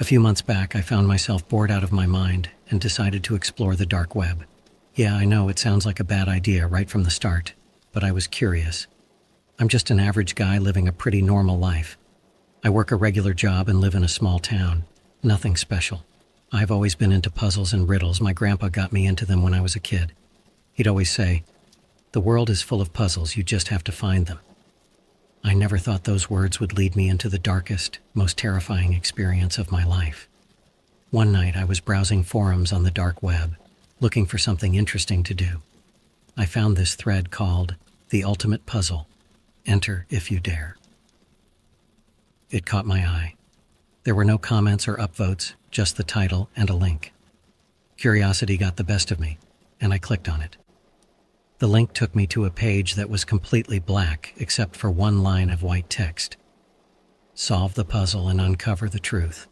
A few months back, I found myself bored out of my mind and decided to explore the dark web. Yeah, I know it sounds like a bad idea right from the start, but I was curious. I'm just an average guy living a pretty normal life. I work a regular job and live in a small town. Nothing special. I've always been into puzzles and riddles. My grandpa got me into them when I was a kid. He'd always say, "The world is full of puzzles, you just have to find them." I never thought those words would lead me into the darkest, most terrifying experience of my life. One night I was browsing forums on the dark web, looking for something interesting to do. I found this thread called "The Ultimate Puzzle. Enter if you dare." It caught my eye. There were no comments or upvotes, just the title and a link. Curiosity got the best of me, and I clicked on it. The link took me to a page that was completely black except for one line of white text. Solve the puzzle and uncover the truth.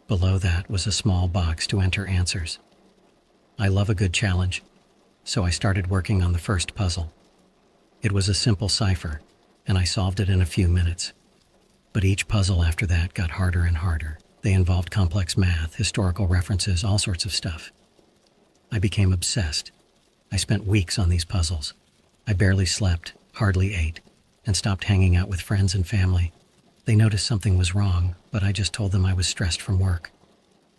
Below that was a small box to enter answers. I love a good challenge, so I started working on the first puzzle. It was a simple cipher, and I solved it in a few minutes. But each puzzle after that got harder and harder. They involved complex math, historical references, all sorts of stuff. I became obsessed. I spent weeks on these puzzles. I barely slept, hardly ate, and stopped hanging out with friends and family. They noticed something was wrong, but I just told them I was stressed from work.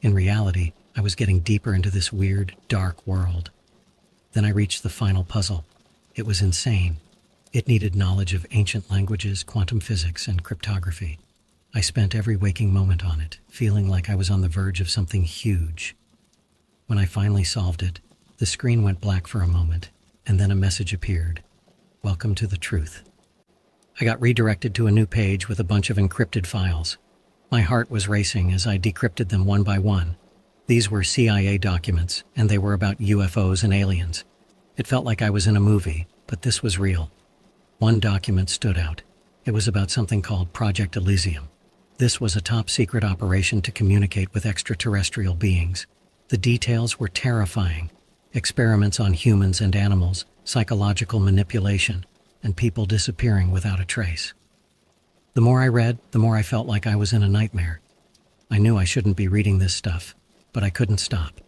In reality, I was getting deeper into this weird, dark world. Then I reached the final puzzle. It was insane. It needed knowledge of ancient languages, quantum physics, and cryptography. I spent every waking moment on it, feeling like I was on the verge of something huge. When I finally solved it, the screen went black for a moment, and then a message appeared. "Welcome to the truth." I got redirected to a new page with a bunch of encrypted files. My heart was racing as I decrypted them one by one. These were CIA documents, and they were about UFOs and aliens. It felt like I was in a movie, but this was real. One document stood out. It was about something called Project Elysium. This was a top-secret operation to communicate with extraterrestrial beings. The details were terrifying. Experiments on humans and animals, psychological manipulation, and people disappearing without a trace. The more I read, the more I felt like I was in a nightmare. I knew I shouldn't be reading this stuff, but I couldn't stop.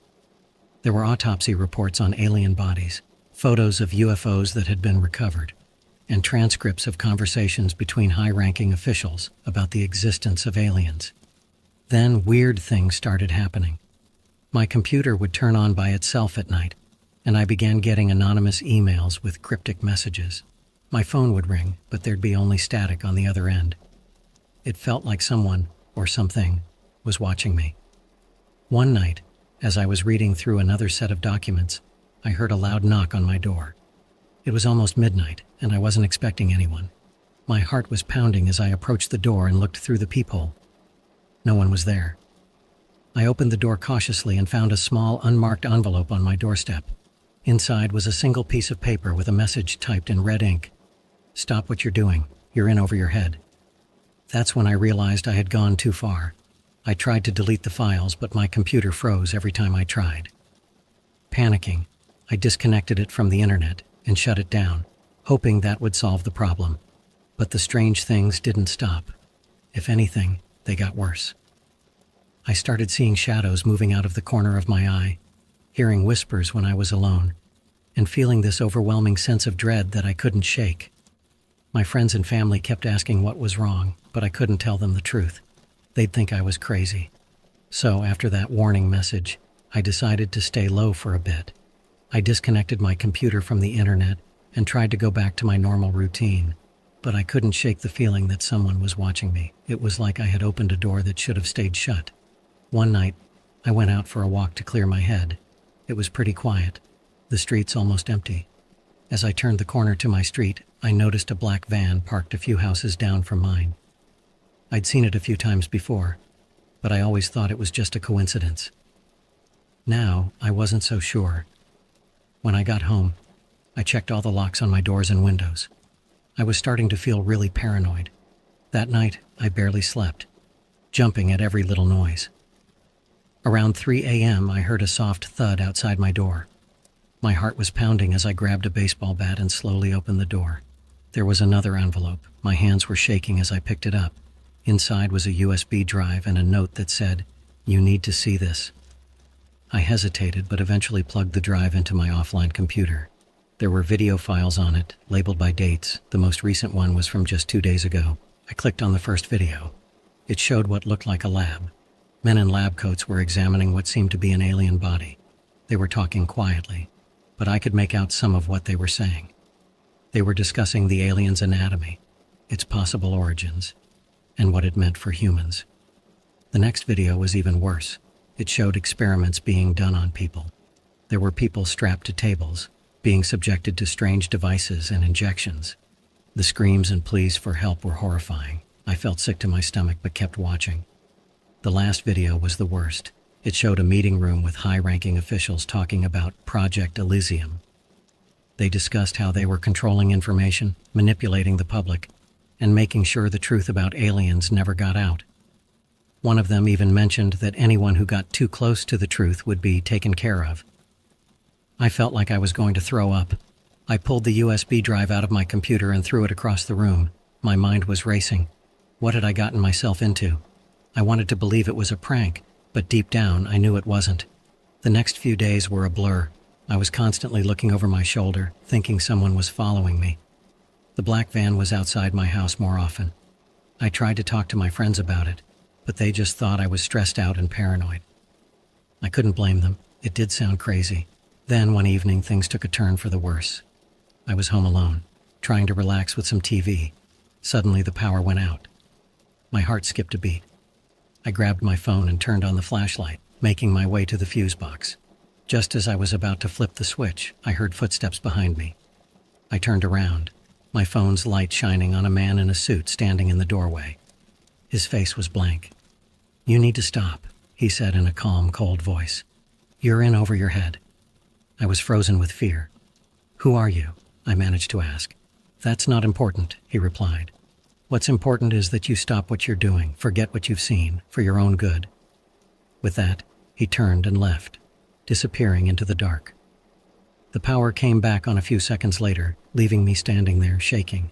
There were autopsy reports on alien bodies, photos of UFOs that had been recovered, and transcripts of conversations between high-ranking officials about the existence of aliens. Then weird things started happening. My computer would turn on by itself at night, and I began getting anonymous emails with cryptic messages. My phone would ring, but there'd be only static on the other end. It felt like someone, or something, was watching me. One night, as I was reading through another set of documents, I heard a loud knock on my door. It was almost midnight, and I wasn't expecting anyone. My heart was pounding as I approached the door and looked through the peephole. No one was there. I opened the door cautiously and found a small, unmarked envelope on my doorstep. Inside was a single piece of paper with a message typed in red ink. "Stop what you're doing. You're in over your head." That's when I realized I had gone too far. I tried to delete the files, but my computer froze every time I tried. Panicking, I disconnected it from the internet and shut it down, hoping that would solve the problem. But the strange things didn't stop. If anything, they got worse. I started seeing shadows moving out of the corner of my eye, hearing whispers when I was alone, and feeling this overwhelming sense of dread that I couldn't shake. My friends and family kept asking what was wrong, but I couldn't tell them the truth. They'd think I was crazy. So after that warning message, I decided to stay low for a bit. I disconnected my computer from the internet and tried to go back to my normal routine, but I couldn't shake the feeling that someone was watching me. It was like I had opened a door that should have stayed shut. One night, I went out for a walk to clear my head. It was pretty quiet, the streets almost empty. As I turned the corner to my street, I noticed a black van parked a few houses down from mine. I'd seen it a few times before, but I always thought it was just a coincidence. Now, I wasn't so sure. When I got home, I checked all the locks on my doors and windows. I was starting to feel really paranoid. That night, I barely slept, jumping at every little noise. Around 3 a.m., I heard a soft thud outside my door. My heart was pounding as I grabbed a baseball bat and slowly opened the door. There was another envelope. My hands were shaking as I picked it up. Inside was a USB drive and a note that said, You need to see this." I hesitated, but eventually plugged the drive into my offline computer. There were video files on it, labeled by dates. The most recent one was from just 2 days ago. I clicked on the first video. It showed what looked like a lab. Men in lab coats were examining what seemed to be an alien body. They were talking quietly, but I could make out some of what they were saying. They were discussing the alien's anatomy, its possible origins, and what it meant for humans. The next video was even worse. It showed experiments being done on people. There were people strapped to tables, being subjected to strange devices and injections. The screams and pleas for help were horrifying. I felt sick to my stomach but kept watching. The last video was the worst. It showed a meeting room with high-ranking officials talking about Project Elysium. They discussed how they were controlling information, manipulating the public, and making sure the truth about aliens never got out. One of them even mentioned that anyone who got too close to the truth would be taken care of. I felt like I was going to throw up. I pulled the USB drive out of my computer and threw it across the room. My mind was racing. What had I gotten myself into? I wanted to believe it was a prank, but deep down I knew it wasn't. The next few days were a blur. I was constantly looking over my shoulder, thinking someone was following me. The black van was outside my house more often. I tried to talk to my friends about it, but they just thought I was stressed out and paranoid. I couldn't blame them. It did sound crazy. Then one evening things took a turn for the worse. I was home alone, trying to relax with some TV. Suddenly the power went out. My heart skipped a beat. I grabbed my phone and turned on the flashlight, making my way to the fuse box. Just as I was about to flip the switch, I heard footsteps behind me. I turned around, my phone's light shining on a man in a suit standing in the doorway. His face was blank. "You need to stop," he said in a calm, cold voice. "You're in over your head." I was frozen with fear. "Who are you?" I managed to ask. "That's not important," he replied. "What's important is that you stop what you're doing, forget what you've seen, for your own good." With that, he turned and left, disappearing into the dark. The power came back on a few seconds later, leaving me standing there, shaking.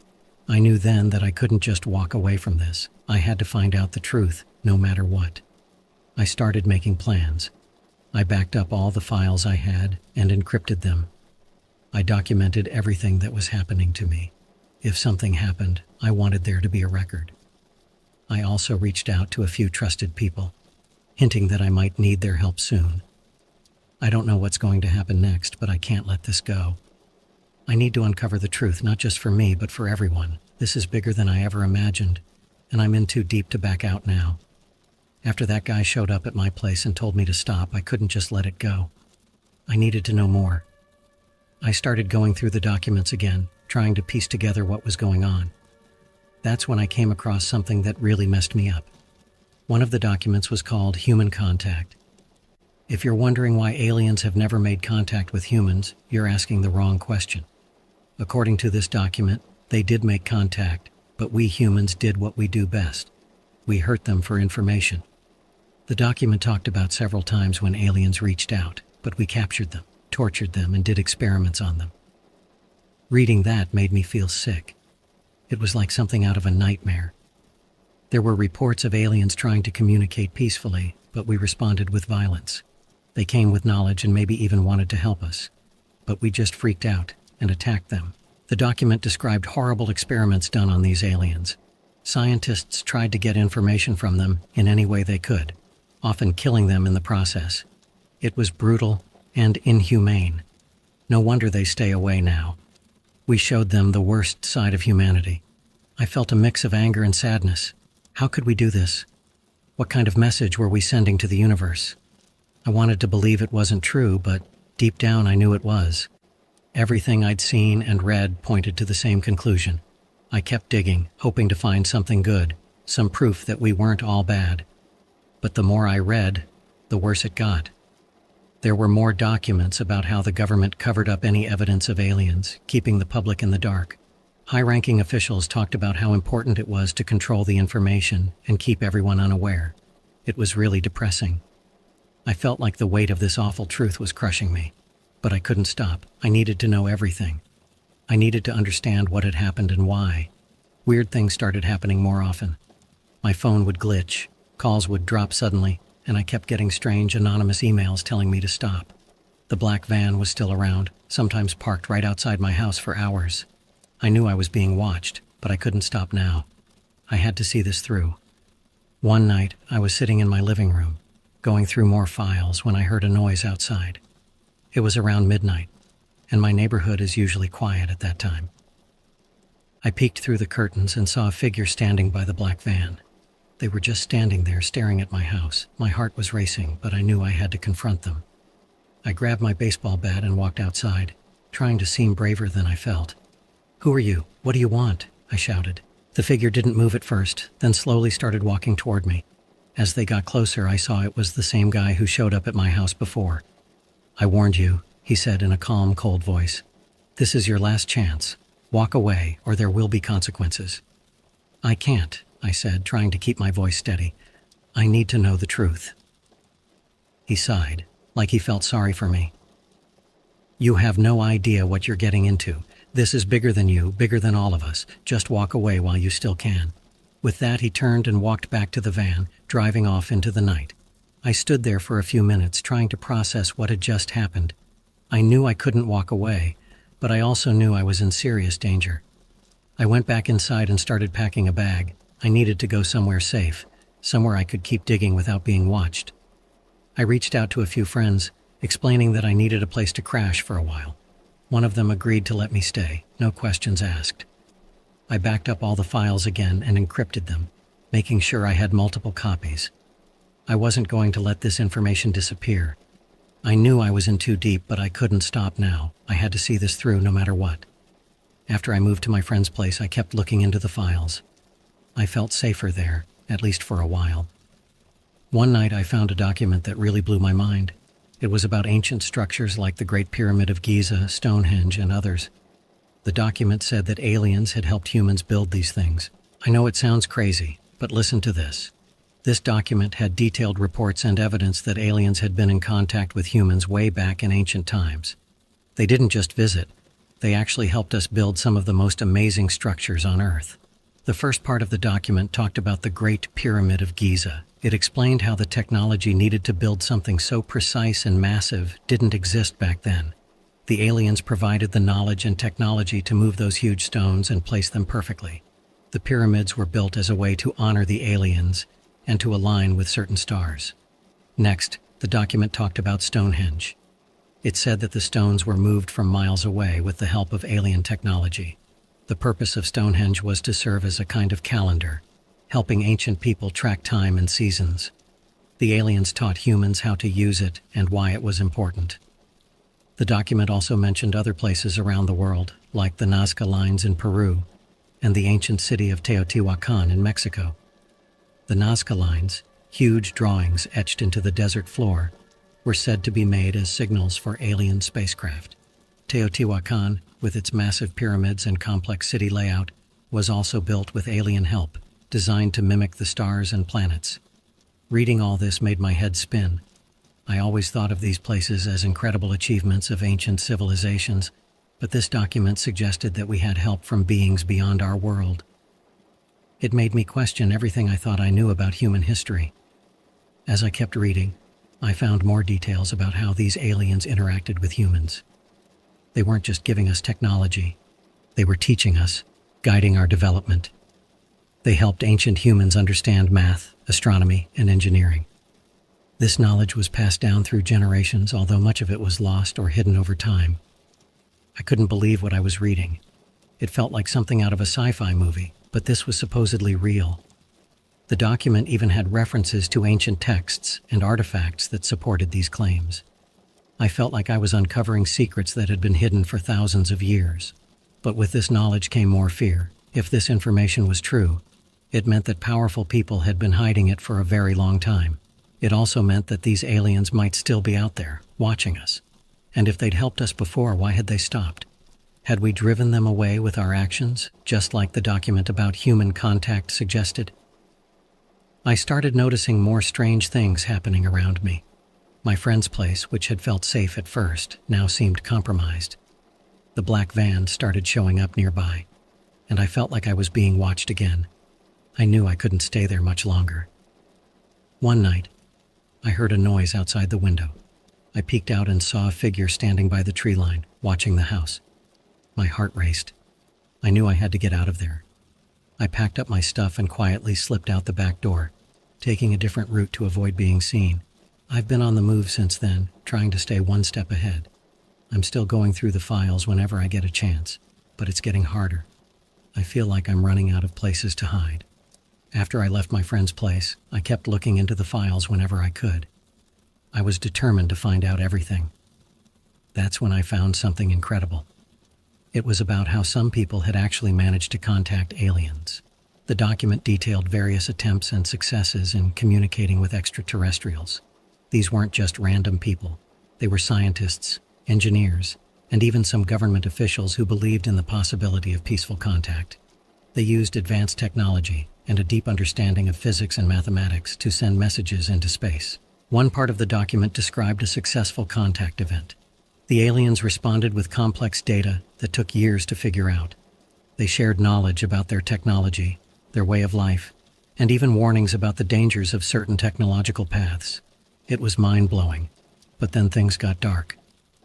I knew then that I couldn't just walk away from this. I had to find out the truth, no matter what. I started making plans. I backed up all the files I had and encrypted them. I documented everything that was happening to me. If something happened, I wanted there to be a record. I also reached out to a few trusted people, hinting that I might need their help soon. I don't know what's going to happen next, but I can't let this go. I need to uncover the truth, not just for me, but for everyone. This is bigger than I ever imagined, and I'm in too deep to back out now. After that guy showed up at my place and told me to stop, I couldn't just let it go. I needed to know more. I started going through the documents again, trying to piece together what was going on. That's when I came across something that really messed me up. One of the documents was called Human Contact. If you're wondering why aliens have never made contact with humans, you're asking the wrong question. According to this document, they did make contact, but we humans did what we do best. We hurt them for information. The document talked about several times when aliens reached out, but we captured them, tortured them, and did experiments on them. Reading that made me feel sick. It was like something out of a nightmare. There were reports of aliens trying to communicate peacefully, but we responded with violence. They came with knowledge and maybe even wanted to help us, but we just freaked out and attacked them. The document described horrible experiments done on these aliens. Scientists tried to get information from them in any way they could, often killing them in the process. It was brutal and inhumane. No wonder they stay away now. We showed them the worst side of humanity. I felt a mix of anger and sadness. How could we do this? What kind of message were we sending to the universe? I wanted to believe it wasn't true, but deep down I knew it was. Everything I'd seen and read pointed to the same conclusion. I kept digging, hoping to find something good, some proof that we weren't all bad. But the more I read, the worse it got. There were more documents about how the government covered up any evidence of aliens, keeping the public in the dark. High-ranking officials talked about how important it was to control the information and keep everyone unaware. It was really depressing. I felt like the weight of this awful truth was crushing me. But I couldn't stop. I needed to know everything. I needed to understand what had happened and why. Weird things started happening more often. My phone would glitch, calls would drop suddenly, and I kept getting strange anonymous emails telling me to stop. The black van was still around, sometimes parked right outside my house for hours. I knew I was being watched, but I couldn't stop now. I had to see this through. One night, I was sitting in my living room, going through more files when I heard a noise outside. It was around midnight, and my neighborhood is usually quiet at that time. I peeked through the curtains and saw a figure standing by the black van. They were just standing there staring at my house. My heart was racing, but I knew I had to confront them. I grabbed my baseball bat and walked outside, trying to seem braver than I felt. "Who are you? What do you want?" I shouted. The figure didn't move at first, then slowly started walking toward me. As they got closer, I saw it was the same guy who showed up at my house before. "I warned you," he said in a calm, cold voice. "This is your last chance. Walk away, or there will be consequences." "I can't," I said, trying to keep my voice steady. "I need to know the truth." He sighed, like he felt sorry for me. "You have no idea what you're getting into. This is bigger than you, bigger than all of us. Just walk away while you still can." With that, he turned and walked back to the van, driving off into the night. I stood there for a few minutes, trying to process what had just happened. I knew I couldn't walk away, but I also knew I was in serious danger. I went back inside and started packing a bag. I needed to go somewhere safe, somewhere I could keep digging without being watched. I reached out to a few friends, explaining that I needed a place to crash for a while. One of them agreed to let me stay, no questions asked. I backed up all the files again and encrypted them, making sure I had multiple copies. I wasn't going to let this information disappear. I knew I was in too deep, but I couldn't stop now. I had to see this through no matter what. After I moved to my friend's place, I kept looking into the files. I felt safer there, at least for a while. One night I found a document that really blew my mind. It was about ancient structures like the Great Pyramid of Giza, Stonehenge, and others. The document said that aliens had helped humans build these things. I know it sounds crazy, but listen to this. This document had detailed reports and evidence that aliens had been in contact with humans way back in ancient times. They didn't just visit, they actually helped us build some of the most amazing structures on Earth. The first part of the document talked about the Great Pyramid of Giza. It explained how the technology needed to build something so precise and massive didn't exist back then. The aliens provided the knowledge and technology to move those huge stones and place them perfectly. The pyramids were built as a way to honor the aliens and to align with certain stars. Next, the document talked about Stonehenge. It said that the stones were moved from miles away with the help of alien technology. The purpose of Stonehenge was to serve as a kind of calendar, helping ancient people track time and seasons. The aliens taught humans how to use it and why it was important. The document also mentioned other places around the world, like the Nazca Lines in Peru and the ancient city of Teotihuacan in Mexico. The Nazca Lines, huge drawings etched into the desert floor, were said to be made as signals for alien spacecraft. Teotihuacan, with its massive pyramids and complex city layout, was also built with alien help, designed to mimic the stars and planets. Reading all this made my head spin. I always thought of these places as incredible achievements of ancient civilizations, but this document suggested that we had help from beings beyond our world. It made me question everything I thought I knew about human history. As I kept reading, I found more details about how these aliens interacted with humans. They weren't just giving us technology, they were teaching us, guiding our development. They helped ancient humans understand math, astronomy, and engineering. This knowledge was passed down through generations, although much of it was lost or hidden over time. I couldn't believe what I was reading. It felt like something out of a sci-fi movie, but this was supposedly real. The document even had references to ancient texts and artifacts that supported these claims. I felt like I was uncovering secrets that had been hidden for thousands of years. But with this knowledge came more fear. If this information was true, it meant that powerful people had been hiding it for a very long time. It also meant that these aliens might still be out there, watching us. And if they'd helped us before, why had they stopped? Had we driven them away with our actions, just like the document about human contact suggested? I started noticing more strange things happening around me. My friend's place, which had felt safe at first, now seemed compromised. The black van started showing up nearby, and I felt like I was being watched again. I knew I couldn't stay there much longer. One night, I heard a noise outside the window. I peeked out and saw a figure standing by the tree line, watching the house. My heart raced. I knew I had to get out of there. I packed up my stuff and quietly slipped out the back door, taking a different route to avoid being seen. I've been on the move since then, trying to stay one step ahead. I'm still going through the files whenever I get a chance, but it's getting harder. I feel like I'm running out of places to hide. After I left my friend's place, I kept looking into the files whenever I could. I was determined to find out everything. That's when I found something incredible. It was about how some people had actually managed to contact aliens. The document detailed various attempts and successes in communicating with extraterrestrials. These weren't just random people. They were scientists, engineers, and even some government officials who believed in the possibility of peaceful contact. They used advanced technology and a deep understanding of physics and mathematics to send messages into space. One part of the document described a successful contact event. The aliens responded with complex data that took years to figure out. They shared knowledge about their technology, their way of life, and even warnings about the dangers of certain technological paths. It was mind-blowing, but then things got dark.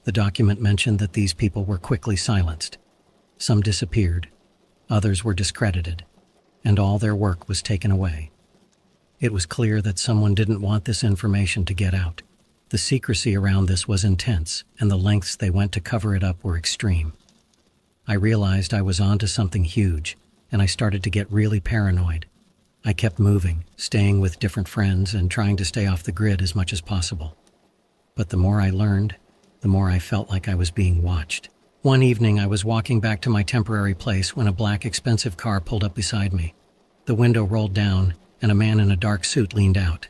The document mentioned that these people were quickly silenced. Some disappeared, others were discredited, and all their work was taken away. It was clear that someone didn't want this information to get out. The secrecy around this was intense, and the lengths they went to cover it up were extreme. I realized I was onto something huge, and I started to get really paranoid. I kept moving, staying with different friends and trying to stay off the grid as much as possible. But the more I learned, the more I felt like I was being watched. One evening, I was walking back to my temporary place when a black, expensive car pulled up beside me. The window rolled down, and a man in a dark suit leaned out.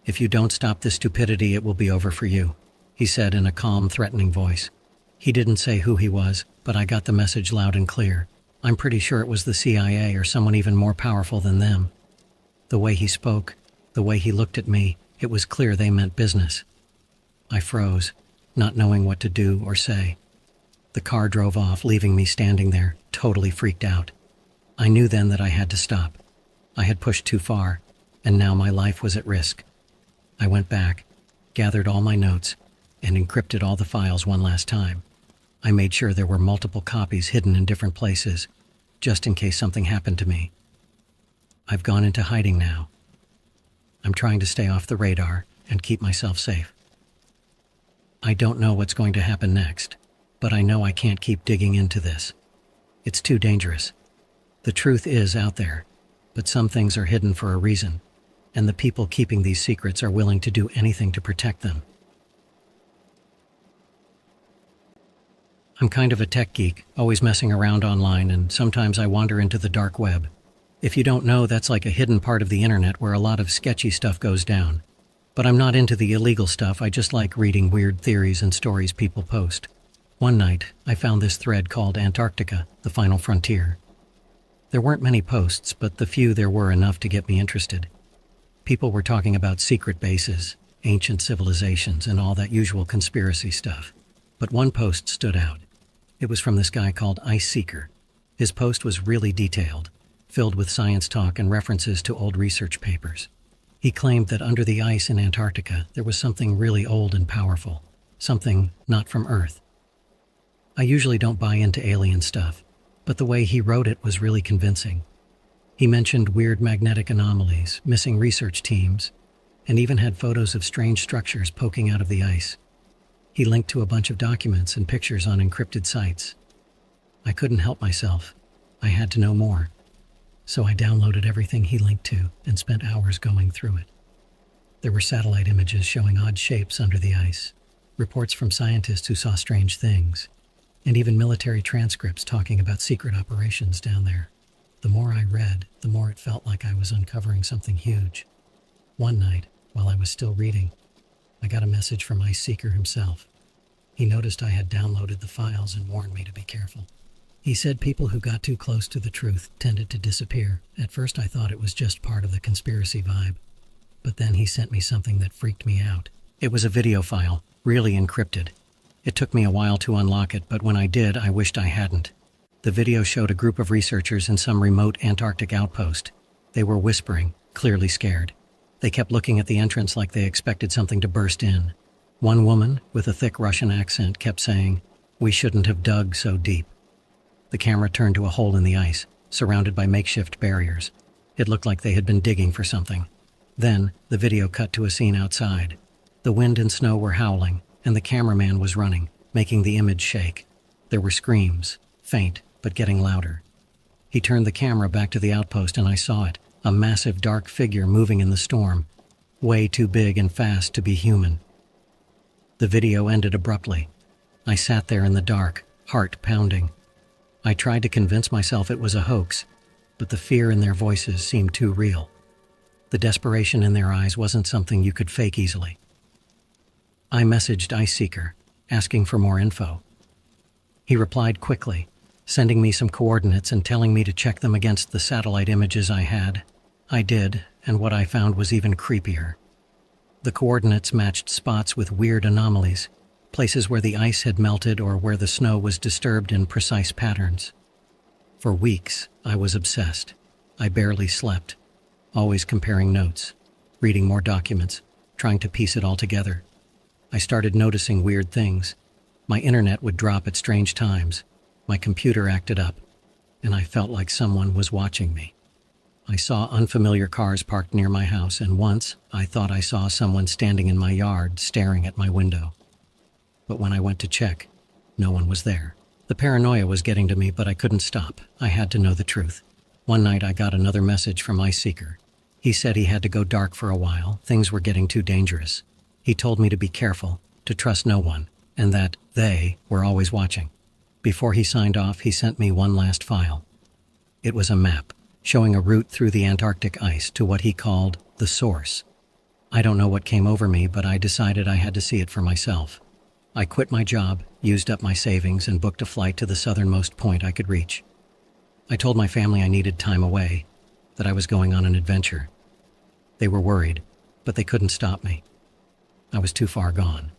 "If you don't stop this stupidity, it will be over for you," he said in a calm, threatening voice. He didn't say who he was, but I got the message loud and clear. I'm pretty sure it was the CIA or someone even more powerful than them. The way he spoke, the way he looked at me, it was clear they meant business. I froze, not knowing what to do or say. The car drove off, leaving me standing there, totally freaked out. I knew then that I had to stop. I had pushed too far, and now my life was at risk. I went back, gathered all my notes, and encrypted all the files one last time. I made sure there were multiple copies hidden in different places, just in case something happened to me. I've gone into hiding now. I'm trying to stay off the radar and keep myself safe. I don't know what's going to happen next, but I know I can't keep digging into this. It's too dangerous. The truth is out there, but some things are hidden for a reason, and the people keeping these secrets are willing to do anything to protect them. I'm kind of a tech geek, always messing around online, and sometimes I wander into the dark web. If you don't know, that's like a hidden part of the internet where a lot of sketchy stuff goes down. But I'm not into the illegal stuff, I just like reading weird theories and stories people post. One night, I found this thread called Antarctica, the Final Frontier. There weren't many posts, but the few there were enough to get me interested. People were talking about secret bases, ancient civilizations, and all that usual conspiracy stuff. But one post stood out. It was from this guy called Ice Seeker. His post was really detailed, filled with science talk and references to old research papers. He claimed that under the ice in Antarctica, there was something really old and powerful, something not from Earth. I usually don't buy into alien stuff, but the way he wrote it was really convincing. He mentioned weird magnetic anomalies, missing research teams, and even had photos of strange structures poking out of the ice. He linked to a bunch of documents and pictures on encrypted sites. I couldn't help myself. I had to know more. So I downloaded everything he linked to and spent hours going through it. There were satellite images showing odd shapes under the ice, reports from scientists who saw strange things, and even military transcripts talking about secret operations down there. The more I read, the more it felt like I was uncovering something huge. One night, while I was still reading, I got a message from Ice Seeker himself. He noticed I had downloaded the files and warned me to be careful. He said people who got too close to the truth tended to disappear. At first I thought it was just part of the conspiracy vibe, but then he sent me something that freaked me out. It was a video file, really encrypted. It took me a while to unlock it, but when I did, I wished I hadn't. The video showed a group of researchers in some remote Antarctic outpost. They were whispering, clearly scared. They kept looking at the entrance like they expected something to burst in. One woman, with a thick Russian accent, kept saying, "We shouldn't have dug so deep." The camera turned to a hole in the ice, surrounded by makeshift barriers. It looked like they had been digging for something. Then, the video cut to a scene outside. The wind and snow were howling, and the cameraman was running, making the image shake. There were screams, faint, but getting louder. He turned the camera back to the outpost and I saw it, a massive dark figure moving in the storm, way too big and fast to be human. The video ended abruptly. I sat there in the dark, heart pounding. I tried to convince myself it was a hoax, but the fear in their voices seemed too real. The desperation in their eyes wasn't something you could fake easily. I messaged Ice Seeker, asking for more info. He replied quickly, sending me some coordinates and telling me to check them against the satellite images I had. I did, and what I found was even creepier. The coordinates matched spots with weird anomalies, places where the ice had melted or where the snow was disturbed in precise patterns. For weeks, I was obsessed. I barely slept, always comparing notes, reading more documents, trying to piece it all together. I started noticing weird things. My internet would drop at strange times. My computer acted up, and I felt like someone was watching me. I saw unfamiliar cars parked near my house, and once I thought I saw someone standing in my yard staring at my window. But when I went to check, no one was there. The paranoia was getting to me, but I couldn't stop. I had to know the truth. One night I got another message from Ice Seeker. He said he had to go dark for a while. Things were getting too dangerous. He told me to be careful, to trust no one, and that they were always watching. Before he signed off, he sent me one last file. It was a map, showing a route through the Antarctic ice to what he called the source. I don't know what came over me, but I decided I had to see it for myself. I quit my job, used up my savings, and booked a flight to the southernmost point I could reach. I told my family I needed time away, that I was going on an adventure. They were worried, but they couldn't stop me. I was too far gone.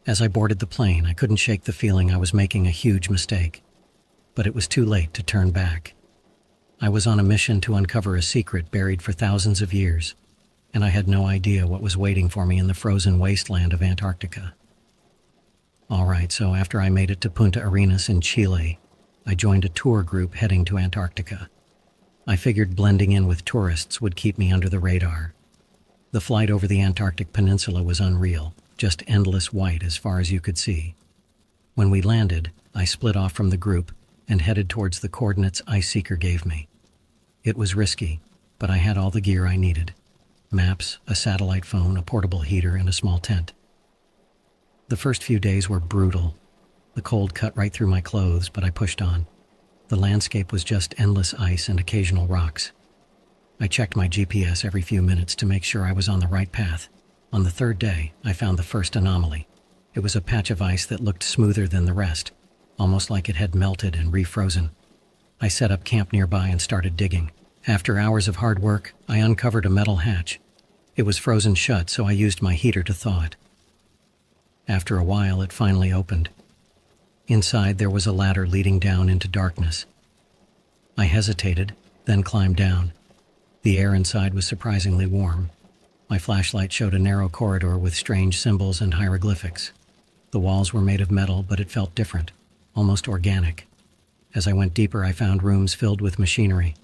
As I boarded the plane, I couldn't shake the feeling I was making a huge mistake. But it was too late to turn back. I was on a mission to uncover a secret buried for thousands of years, and I had no idea what was waiting for me in the frozen wasteland of Antarctica. All right, so after I made it to Punta Arenas in Chile, I joined a tour group heading to Antarctica. I figured blending in with tourists would keep me under the radar. The flight over the Antarctic Peninsula was unreal, just endless white as far as you could see. When we landed, I split off from the group and headed towards the coordinates Ice Seeker gave me. It was risky, but I had all the gear I needed. Maps, a satellite phone, a portable heater, and a small tent. The first few days were brutal. The cold cut right through my clothes, but I pushed on. The landscape was just endless ice and occasional rocks. I checked my GPS every few minutes to make sure I was on the right path. On the third day, I found the first anomaly. It was a patch of ice that looked smoother than the rest, almost like it had melted and refrozen. I set up camp nearby and started digging. After hours of hard work, I uncovered a metal hatch. It was frozen shut, so I used my heater to thaw it. After a while, it finally opened. Inside, there was a ladder leading down into darkness. I hesitated, then climbed down. The air inside was surprisingly warm. My flashlight showed a narrow corridor with strange symbols and hieroglyphics. The walls were made of metal, but it felt different, almost organic. As I went deeper, I found rooms filled with machinery,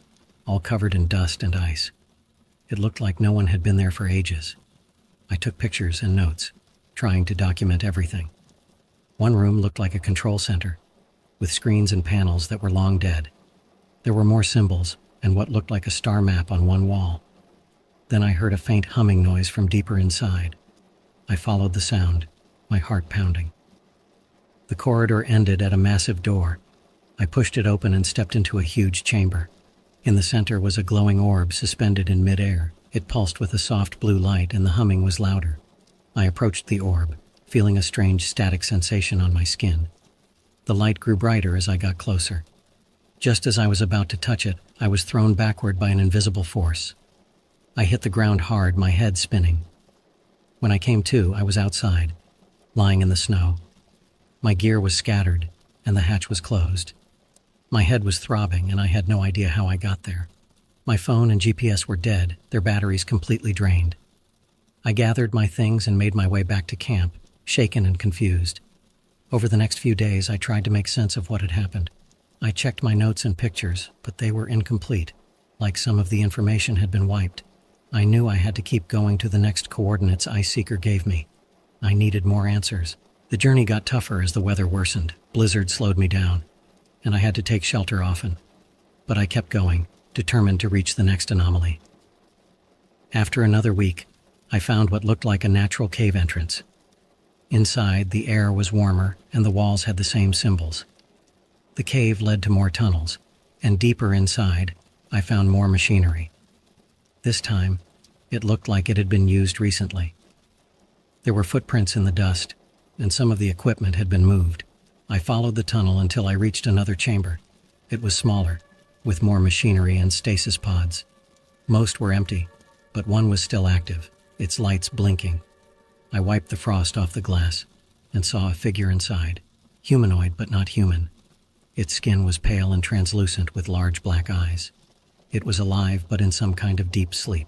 all covered in dust and ice. It looked like no one had been there for ages. I took pictures and notes, trying to document everything. One room looked like a control center, with screens and panels that were long dead. There were more symbols and what looked like a star map on one wall. Then I heard a faint humming noise from deeper inside. I followed the sound, my heart pounding. The corridor ended at a massive door. I pushed it open and stepped into a huge chamber. In the center was a glowing orb suspended in midair. It pulsed with a soft blue light and the humming was louder. I approached the orb, feeling a strange static sensation on my skin. The light grew brighter as I got closer. Just as I was about to touch it, I was thrown backward by an invisible force. I hit the ground hard, my head spinning. When I came to, I was outside, lying in the snow. My gear was scattered, and the hatch was closed. My head was throbbing, and I had no idea how I got there. My phone and GPS were dead, their batteries completely drained. I gathered my things and made my way back to camp, shaken and confused. Over the next few days, I tried to make sense of what had happened. I checked my notes and pictures, but they were incomplete, like some of the information had been wiped. I knew I had to keep going to the next coordinates Ice Seeker gave me. I needed more answers. The journey got tougher as the weather worsened. Blizzards slowed me down, and I had to take shelter often. But I kept going, determined to reach the next anomaly. After another week, I found what looked like a natural cave entrance. Inside, the air was warmer and the walls had the same symbols. The cave led to more tunnels, and deeper inside, I found more machinery. This time, it looked like it had been used recently. There were footprints in the dust, and some of the equipment had been moved. I followed the tunnel until I reached another chamber. It was smaller, with more machinery and stasis pods. Most were empty, but one was still active, its lights blinking. I wiped the frost off the glass and saw a figure inside, humanoid but not human. Its skin was pale and translucent with large black eyes. It was alive but in some kind of deep sleep.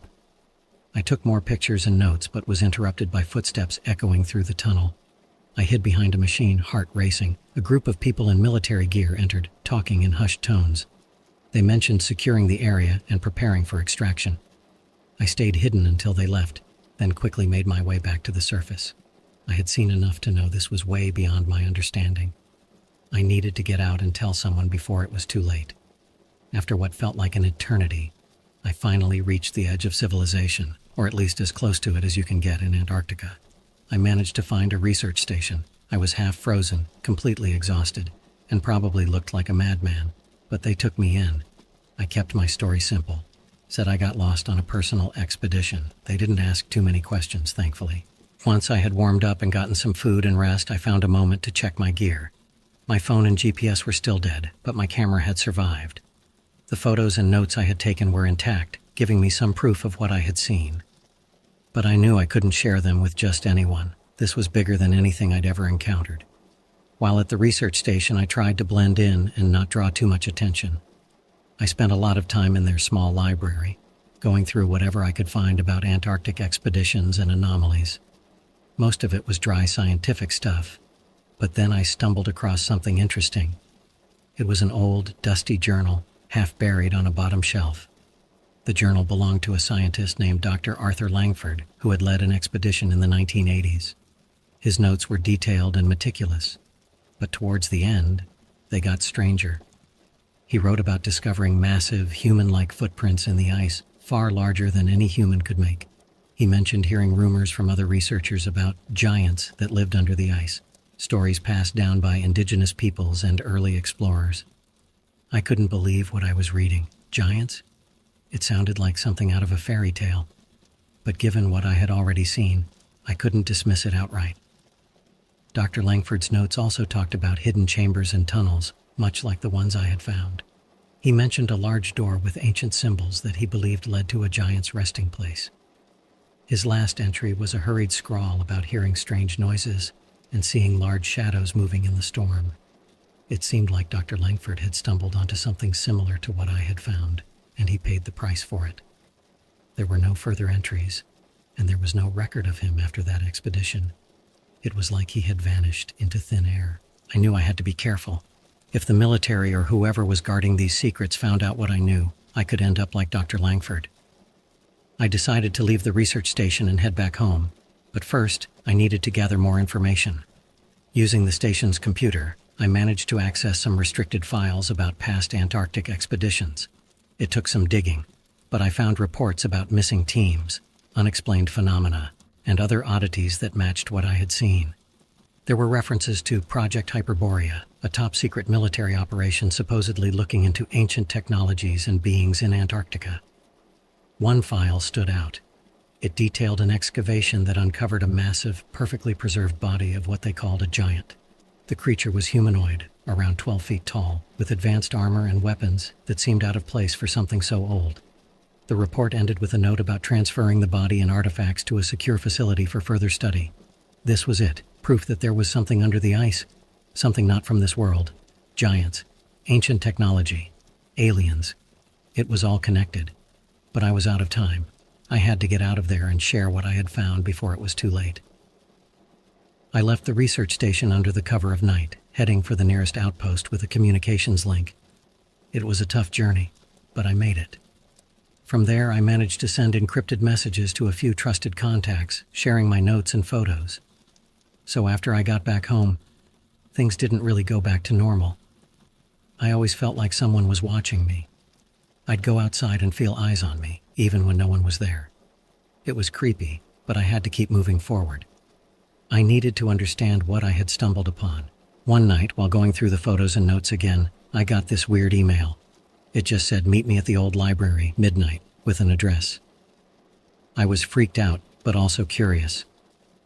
I took more pictures and notes but was interrupted by footsteps echoing through the tunnel. I hid behind a machine, heart racing. A group of people in military gear entered, talking in hushed tones. They mentioned securing the area and preparing for extraction. I stayed hidden until they left, then quickly made my way back to the surface. I had seen enough to know this was way beyond my understanding. I needed to get out and tell someone before it was too late. After what felt like an eternity, I finally reached the edge of civilization, or at least as close to it as you can get in Antarctica. I managed to find a research station. I was half frozen, completely exhausted, and probably looked like a madman, but they took me in. I kept my story simple. Said I got lost on a personal expedition. They didn't ask too many questions, thankfully. Once I had warmed up and gotten some food and rest, I found a moment to check my gear. My phone and GPS were still dead, but my camera had survived. The photos and notes I had taken were intact, giving me some proof of what I had seen. But I knew I couldn't share them with just anyone. This was bigger than anything I'd ever encountered. While at the research station, I tried to blend in and not draw too much attention. I spent a lot of time in their small library, going through whatever I could find about Antarctic expeditions and anomalies. Most of it was dry scientific stuff, but then I stumbled across something interesting. It was an old, dusty journal, half buried on a bottom shelf. The journal belonged to a scientist named Dr. Arthur Langford, who had led an expedition in the 1980s. His notes were detailed and meticulous, but towards the end, they got stranger. He wrote about discovering massive, human-like footprints in the ice, far larger than any human could make. He mentioned hearing rumors from other researchers about giants that lived under the ice, stories passed down by indigenous peoples and early explorers. I couldn't believe what I was reading. Giants? It sounded like something out of a fairy tale. But given what I had already seen, I couldn't dismiss it outright. Dr. Langford's notes also talked about hidden chambers and tunnels, much like the ones I had found. He mentioned a large door with ancient symbols that he believed led to a giant's resting place. His last entry was a hurried scrawl about hearing strange noises and seeing large shadows moving in the storm. It seemed like Dr. Langford had stumbled onto something similar to what I had found, and he paid the price for it. There were no further entries, and there was no record of him after that expedition. It was like he had vanished into thin air. I knew I had to be careful. If the military or whoever was guarding these secrets found out what I knew, I could end up like Dr. Langford. I decided to leave the research station and head back home, but first, I needed to gather more information. Using the station's computer, I managed to access some restricted files about past Antarctic expeditions. It took some digging, but I found reports about missing teams, unexplained phenomena, and other oddities that matched what I had seen. There were references to Project Hyperborea, a top-secret military operation supposedly looking into ancient technologies and beings in Antarctica. One file stood out. It detailed an excavation that uncovered a massive, perfectly preserved body of what they called a giant. The creature was humanoid, around 12 feet tall, with advanced armor and weapons that seemed out of place for something so old. The report ended with a note about transferring the body and artifacts to a secure facility for further study. This was it, proof that there was something under the ice, something not from this world. Giants, ancient technology, aliens. It was all connected. but I was out of time. I had to get out of there and share what I had found before it was too late. I left the research station under the cover of night, heading for the nearest outpost with a communications link. It was a tough journey, but I made it. From there, I managed to send encrypted messages to a few trusted contacts, sharing my notes and photos. So after I got back home, things didn't really go back to normal. I always felt like someone was watching me. I'd go outside and feel eyes on me, even when no one was there. It was creepy, but I had to keep moving forward. I needed to understand what I had stumbled upon. One night, while going through the photos and notes again, I got this weird email. It just said, "Meet me at the old library, midnight," with an address. I was freaked out, but also curious.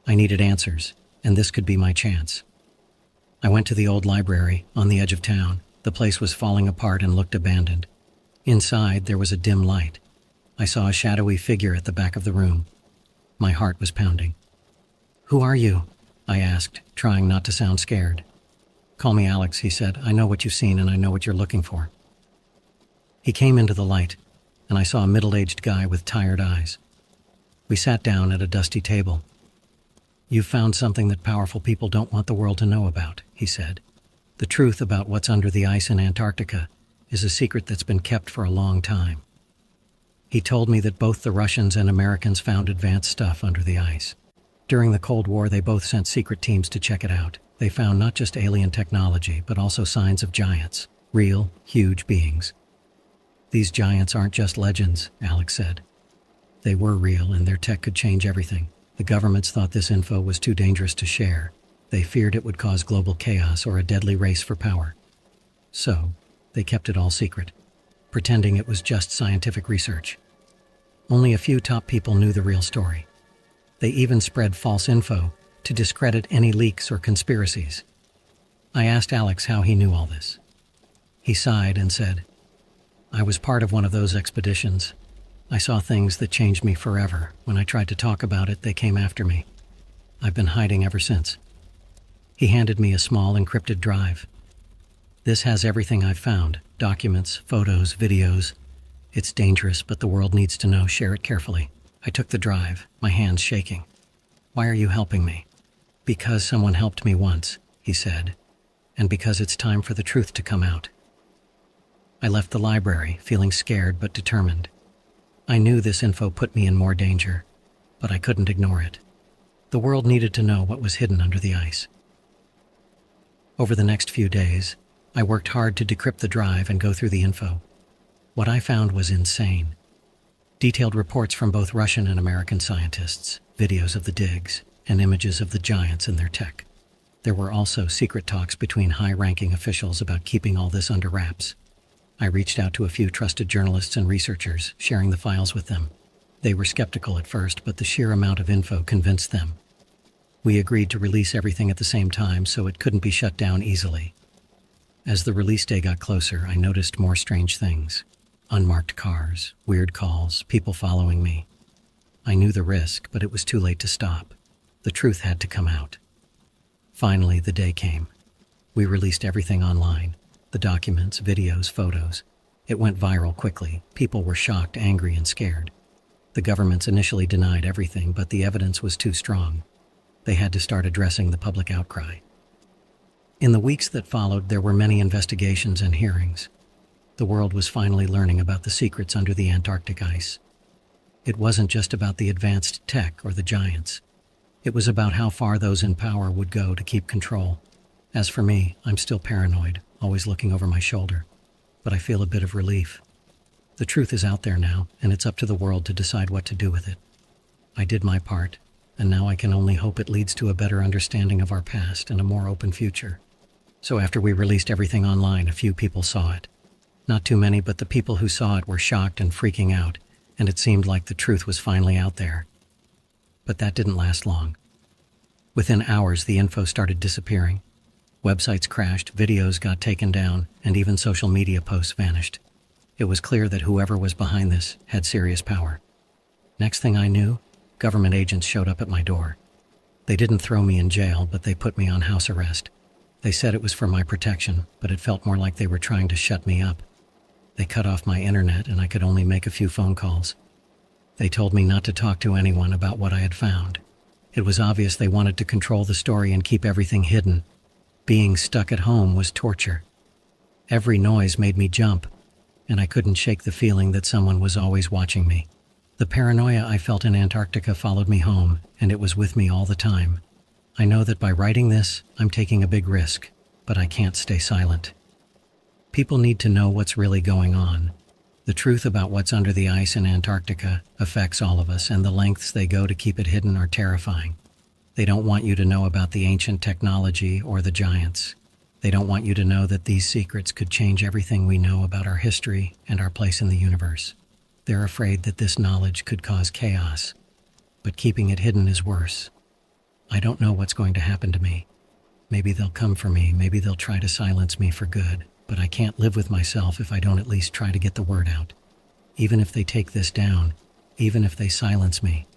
I needed answers, and this could be my chance. I went to the old library, on the edge of town. The place was falling apart and looked abandoned. Inside, there was a dim light. I saw a shadowy figure at the back of the room. My heart was pounding. "Who are you?" I asked, trying not to sound scared. "Call me Alex," he said. "I know what you've seen and I know what you're looking for." He came into the light, and I saw a middle-aged guy with tired eyes. We sat down at a dusty table. "You've found something that powerful people don't want the world to know about," he said. "The truth about what's under the ice in Antarctica is a secret that's been kept for a long time." He told me that both the Russians and Americans found advanced stuff under the ice. During the Cold War, they both sent secret teams to check it out. They found not just alien technology, but also signs of giants, real, huge beings. "These giants aren't just legends," Alex said. "They were real, and their tech could change everything. The governments thought this info was too dangerous to share. They feared it would cause global chaos or a deadly race for power. So, they kept it all secret, pretending it was just scientific research. Only a few top people knew the real story. They even spread false info to discredit any leaks or conspiracies. I asked Alex how he knew all this. He sighed and said, "I was part of one of those expeditions. I saw things that changed me forever. When I tried to talk about it, they came after me. I've been hiding ever since." He handed me a small encrypted drive. "This has everything I've found, documents, photos, videos. It's dangerous, but the world needs to know. Share it carefully." I took the drive, my hands shaking. "Why are you helping me?" "Because someone helped me once," he said, "and because it's time for the truth to come out." I left the library, feeling scared but determined. I knew this info put me in more danger, but I couldn't ignore it. The world needed to know what was hidden under the ice. Over the next few days, I worked hard to decrypt the drive and go through the info. What I found was insane. Detailed reports from both Russian and American scientists, videos of the digs, and images of the giants and their tech. There were also secret talks between high-ranking officials about keeping all this under wraps. I reached out to a few trusted journalists and researchers, sharing the files with them. They were skeptical at first, but the sheer amount of info convinced them. We agreed to release everything at the same time so it couldn't be shut down easily. As the release day got closer, I noticed more strange things. Unmarked cars, weird calls, people following me. I knew the risk, but it was too late to stop. The truth had to come out. Finally, the day came. We released everything online. The documents, videos, photos. It went viral quickly. People were shocked, angry, and scared. The governments initially denied everything, but the evidence was too strong. They had to start addressing the public outcry. In the weeks that followed, there were many investigations and hearings. The world was finally learning about the secrets under the Antarctic ice. It wasn't just about the advanced tech or the giants. It was about how far those in power would go to keep control. As for me, I'm still paranoid, always looking over my shoulder. But I feel a bit of relief. The truth is out there now, and it's up to the world to decide what to do with it. I did my part, and now I can only hope it leads to a better understanding of our past and a more open future. So after we released everything online, a few people saw it. Not too many, but the people who saw it were shocked and freaking out, and it seemed like the truth was finally out there. But that didn't last long. Within hours, the info started disappearing. Websites crashed, videos got taken down, and even social media posts vanished. It was clear that whoever was behind this had serious power. Next thing I knew, government agents showed up at my door. They didn't throw me in jail, but they put me on house arrest. They said it was for my protection, but it felt more like they were trying to shut me up. They cut off my internet and I could only make a few phone calls. They told me not to talk to anyone about what I had found. It was obvious they wanted to control the story and keep everything hidden. Being stuck at home was torture. Every noise made me jump, and I couldn't shake the feeling that someone was always watching me. The paranoia I felt in Antarctica followed me home, and it was with me all the time. I know that by writing this, I'm taking a big risk, but I can't stay silent. People need to know what's really going on. The truth about what's under the ice in Antarctica affects all of us, and the lengths they go to keep it hidden are terrifying. They don't want you to know about the ancient technology or the giants. They don't want you to know that these secrets could change everything we know about our history and our place in the universe. They're afraid that this knowledge could cause chaos, but keeping it hidden is worse. I don't know what's going to happen to me. Maybe they'll come for me, maybe they'll try to silence me for good, but I can't live with myself if I don't at least try to get the word out. Even if they take this down, even if they silence me,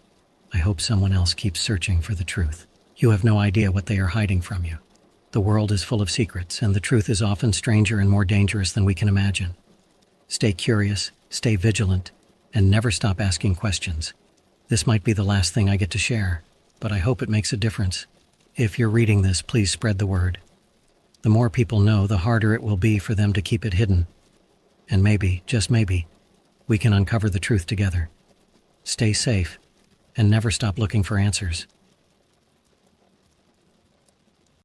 I hope someone else keeps searching for the truth. You have no idea what they are hiding from you. The world is full of secrets, and the truth is often stranger and more dangerous than we can imagine. Stay curious, stay vigilant, and never stop asking questions. This might be the last thing I get to share, but I hope it makes a difference. If you're reading this, please spread the word. The more people know, the harder it will be for them to keep it hidden. And maybe, just maybe, we can uncover the truth together. Stay safe, and never stop looking for answers.